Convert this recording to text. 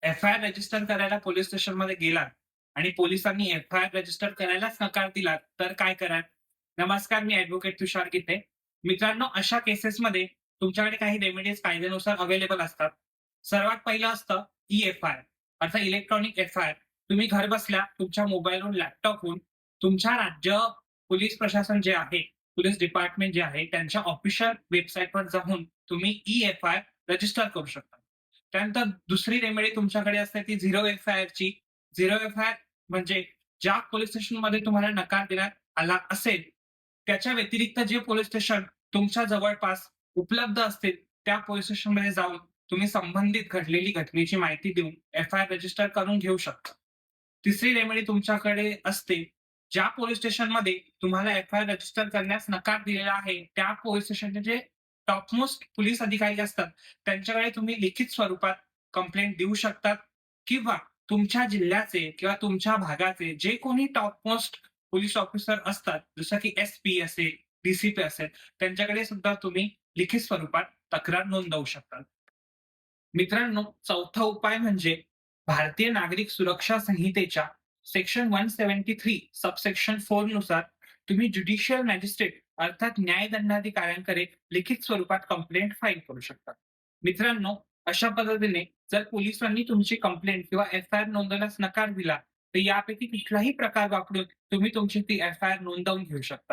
FIR register करायला police स्टेशनमध्ये गेलात आणि पोलिसांनी एफ-आय-आर रजिस्टर करायलाच नकार दिला, तर काय कराल? नमस्कार, मी ॲडव्होकेट तुषार गिते. मित्रांनो, अशा केसेसमध्ये तुमच्याकडे काही रेमेडीज कायद्यानुसार अवेलेबल असतात. सर्वात पहिलं असतं ई-एफ-आय-आर अर्थात इलेक्ट्रॉनिक एफ-आय-आर. तुम्ही घरबसल्या तुमच्या मोबाईलवरून, लॅपटॉपवरून तुमच्या राज्य पोलीस प्रशासन जे आहे, पोलीस डिपार्टमेंट जे आहे, त्यांच्या ऑफिशियल वेबसाईटवर जाऊन तुम्ही ई-एफ-आय-आर रजिस्टर करू शकता. त्यानंतर दुसरी रेमेडी तुमच्याकडे असते ती झिरो एफ-आय-आरची. झिरो एफ-आय-आर म्हणजे ज्या पोलिस स्टेशनमध्ये तुम्हाला नकार देण्यात आला असेल, त्याच्या व्यतिरिक्त जे पोलिस स्टेशन तुमच्या जवळपास उपलब्ध असतील, त्या पोलिस स्टेशनमध्ये जाऊन तुम्ही संबंधित घडलेली घटनेची माहिती देऊन एफ-आय-आर रजिस्टर करून घेऊ शकता. तिसरी रेमेडी तुमच्याकडे असते, ज्या पोलिस स्टेशनमध्ये तुम्हाला एफ-आय-आर रजिस्टर करण्यास नकार दिलेला आहे, त्या पोलिस स्टेशनचे जे टॉपमोस्ट पोलीस अधिकारी असतात, त्यांच्याकडे तुम्ही लिखित स्वरूपात कंप्लेंट देऊ शकतात किंवा तुमच्या जिल्ह्याचे किंवा तुमच्या भागाचे जे कोणी टॉपमोस्ट पोलिस ऑफिसर असतात, जसं की एस-पी असेल, डी-सी-पी असेल, त्यांच्याकडे सुद्धा तुम्ही लिखित स्वरूपात तक्रार नोंदवू शकता. मित्रांनो, चौथा उपाय म्हणजे भारतीय नागरिक सुरक्षा संहितेच्या सेक्शन 173 सबसेक्शन 4 नुसार तुम्ही ज्युडिशियल मॅजिस्ट्रेट अर्थात न्यायदंडाधिकाऱ्यांकडे लिखित स्वरूपात कंप्लेंट फाईल करू शकता. मित्रांनो, अशा पद्धतीने जर पोलिसांनी तुमची कंप्लेंट किंवा एफ-आय-आर नोंदवण्यास नकार दिला, तर यापैकी कुठलाही प्रकार वापरून तुम्ही तुमची ती एफ-आय-आर नोंदवून घेऊ शकता.